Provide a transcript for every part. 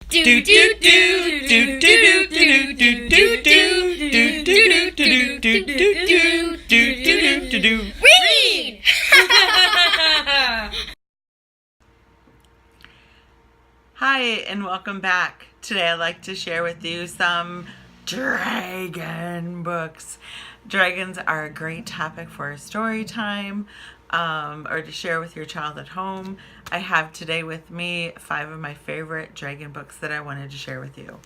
Do do do do do do do do do do do do do. Read. Hi and welcome back. Today I'd like to share with you some dragon books. Dragons are a great topic for a story time or to share with your child at home. I have today with me 5 of my favorite dragon books that I wanted to share with you.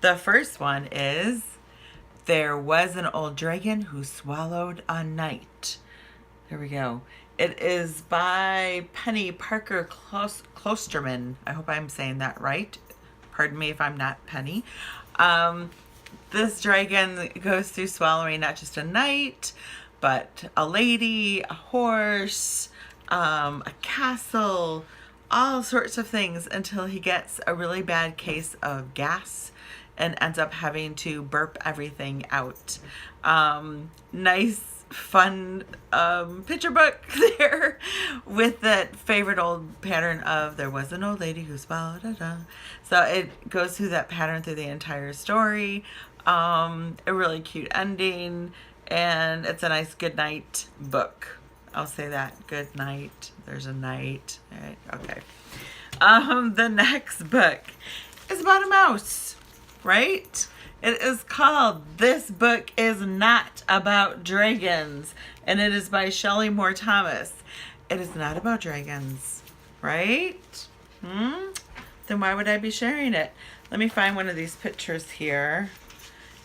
The first one is There Was an Old Dragon Who Swallowed a Knight. There we go. It is by Penny Parker Klosterman. I hope I'm saying that right. Pardon me if I'm not Penny. This dragon goes through swallowing not just a knight, but a lady, a horse, a castle, all sorts of things until he gets a really bad case of gas and ends up having to burp everything out. Nice, fun picture book there with that favorite old pattern of there was an old lady who swallowed a. So it goes through that pattern through the entire story. A really cute ending, and it's a nice good night book. I'll say that. Good night. There's a night. All right. Okay. The next book is about a mouse, right? It is called This Book Is Not About Dragons, and it is by Shelley Moore Thomas. It is not about dragons, right? Then why would I be sharing it? Let me find one of these pictures here.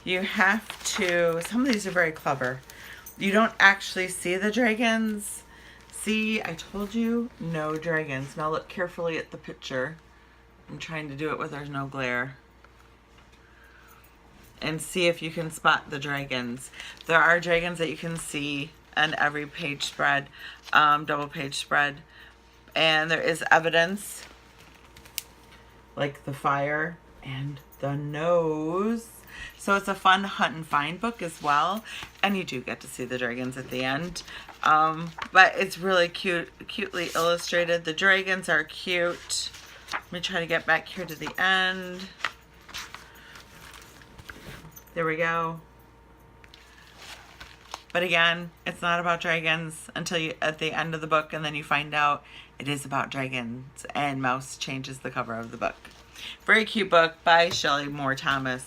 You have to, some of these are very clever. You don't actually see the dragons. See, I told you, no dragons. Now look carefully at the picture. I'm trying to do it where there's no glare. And see if you can spot the dragons. There are dragons that you can see on every page spread, double page spread. And there is evidence, like the fire and the nose. So it's a fun hunt and find book as well. And you do get to see the dragons at the end. But it's really cutely illustrated. The dragons are cute. Let me try to get back here to the end. There we go. But again, it's not about dragons until you at the end of the book, and then you find out it is about dragons, and Mouse changes the cover of the book. Very cute book by Shelley Moore Thomas.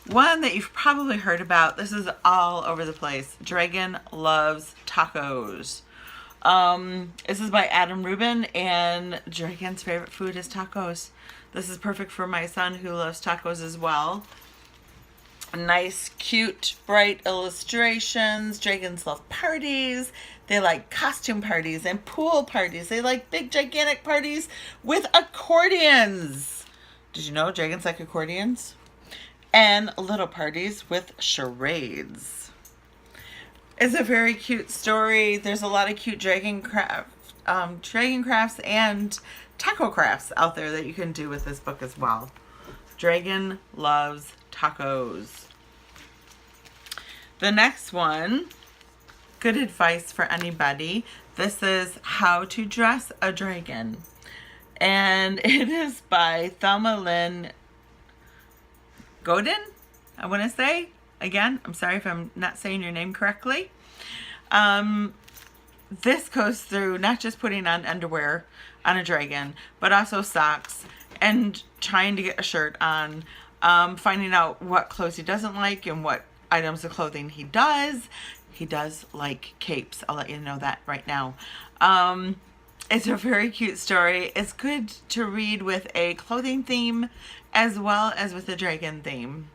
One that you've probably heard about. This is all over the place. Dragan Loves Tacos. This is by Adam Rubin, and Dragan's favorite food is tacos. This is perfect for my son who loves tacos as well. Nice, cute, bright illustrations. Dragons love parties. They like costume parties and pool parties. They like big, gigantic parties with accordions. Did you know dragons like accordions? And little parties with charades. It's a very cute story. There's a lot of cute dragon crafts and taco crafts out there that you can do with this book as well. Dragan Loves Tacos. The next one, good advice for anybody. This is How to Dress a Dragon. And it is by Thelma Lynn Godin, I want to say. Again, I'm sorry if I'm not saying your name correctly. This goes through not just putting on underwear on a dragon, but also socks and trying to get a shirt on, finding out what clothes he doesn't like and what items of clothing he does. He does like capes. I'll let you know that right now. It's a very cute story. It's good to read with a clothing theme as well as with a dragon theme.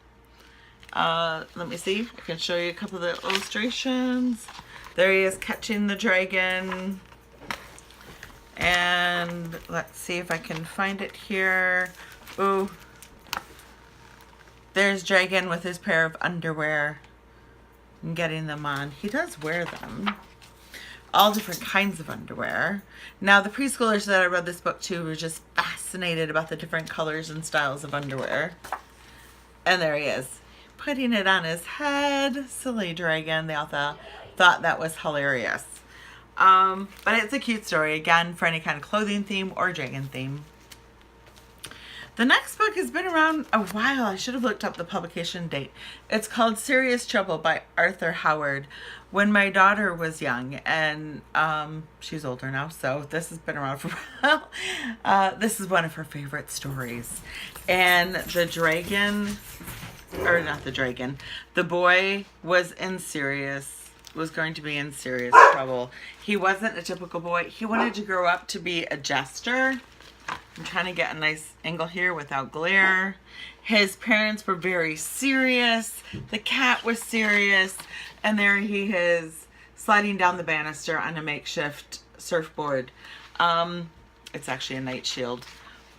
Let me see. I can show you a couple of the illustrations. There he is catching the dragon. And let's see if I can find it here. Ooh. There's Dragan with his pair of underwear and getting them on. He does wear them. All different kinds of underwear. Now, the preschoolers that I read this book to were just fascinated about the different colors and styles of underwear. And there he is, putting it on his head. Silly dragon. They all thought that was hilarious. But it's a cute story, again, for any kind of clothing theme or dragon theme. The next book has been around a while. I should have looked up the publication date. It's called Serious Trouble by Arthur Howard. When my daughter was young, and she's older now, so this has been around for a while. This is one of her favorite stories. And the dragon, or not the dragon, the boy was going to be in serious trouble. He wasn't a typical boy. He wanted to grow up to be a jester. I'm trying to get a nice angle here without glare. His parents were very serious. The cat was serious. And there he is sliding down the banister on a makeshift surfboard. It's actually a night shield.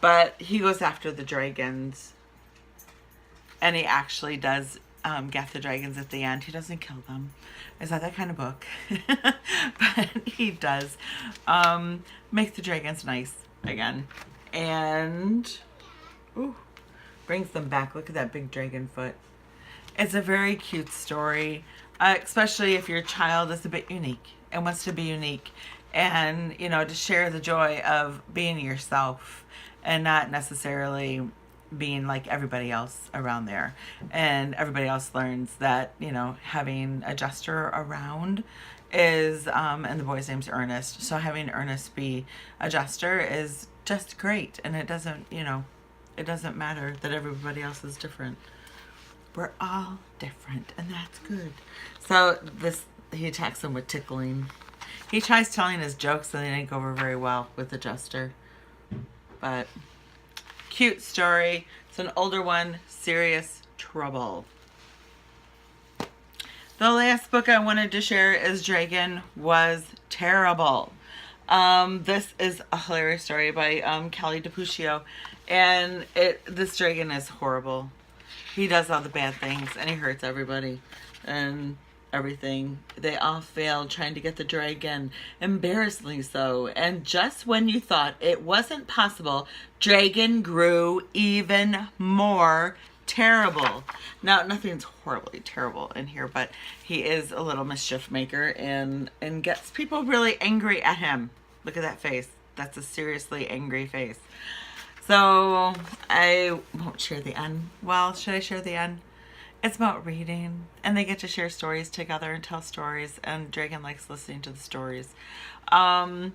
But he goes after the dragons. And he actually does get the dragons at the end. He doesn't kill them. It's not that kind of book. But he does make the dragons nice again. And brings them back. Look at that big dragon foot. It's a very cute story, especially if your child is a bit unique and wants to be unique, and to share the joy of being yourself and not necessarily being like everybody else around there. And everybody else learns that having a jester around is and the boy's name's Ernest, so having Ernest be a jester is just great. And it doesn't it doesn't matter that everybody else is different. We're all different, and that's good. So he attacks them with tickling. He tries telling his jokes, and they didn't go over very well with the jester. But cute story. It's an older one. Serious Trouble. The last book I wanted to share is Dragan Was Terrible. This is a hilarious story by Kelly DiPuccio, and this dragon is horrible. He does all the bad things, and he hurts everybody and everything. They all failed trying to get the dragon, embarrassingly so. And just when you thought it wasn't possible, Dragan grew even more terrible. Now, nothing's horribly terrible in here, but he is a little mischief maker and gets people really angry at him. Look at that face. That's a seriously angry face. So I won't share the end. Well, should I share the end? It's about reading, and they get to share stories together and tell stories, and Dragan likes listening to the stories. Again,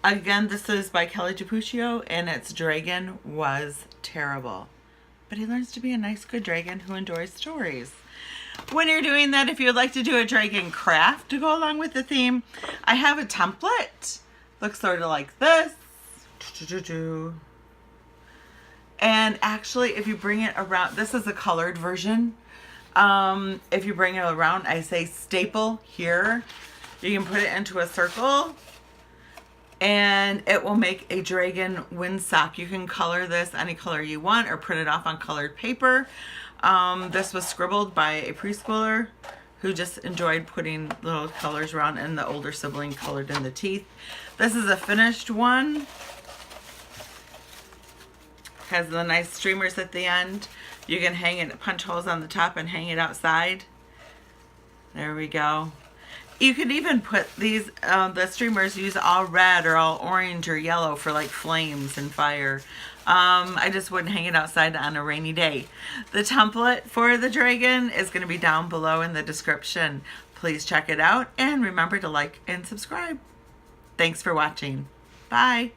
this is by Kelly DiPuccio, and it's Dragan Was Terrible. But he learns to be a nice, good dragon who enjoys stories. When you're doing that, if you would like to do a dragon craft to go along with the theme, I have a template. Looks sort of like this. And actually, if you bring it around, this is a colored version. If you bring it around, I say staple here. You can put it into a circle, and it will make a dragon windsock. You can color this any color you want or print it off on colored paper. This was scribbled by a preschooler who just enjoyed putting little colors around, and the older sibling colored in the teeth. This is a finished one. Has the nice streamers at the end. You can hang it, punch holes on the top and hang it outside. There we go. You could even put these, the streamers, use all red or all orange or yellow for like flames and fire. I just wouldn't hang it outside on a rainy day. The template for the dragon is going to be down below in the description. Please check it out, and remember to like and subscribe. Thanks for watching. Bye.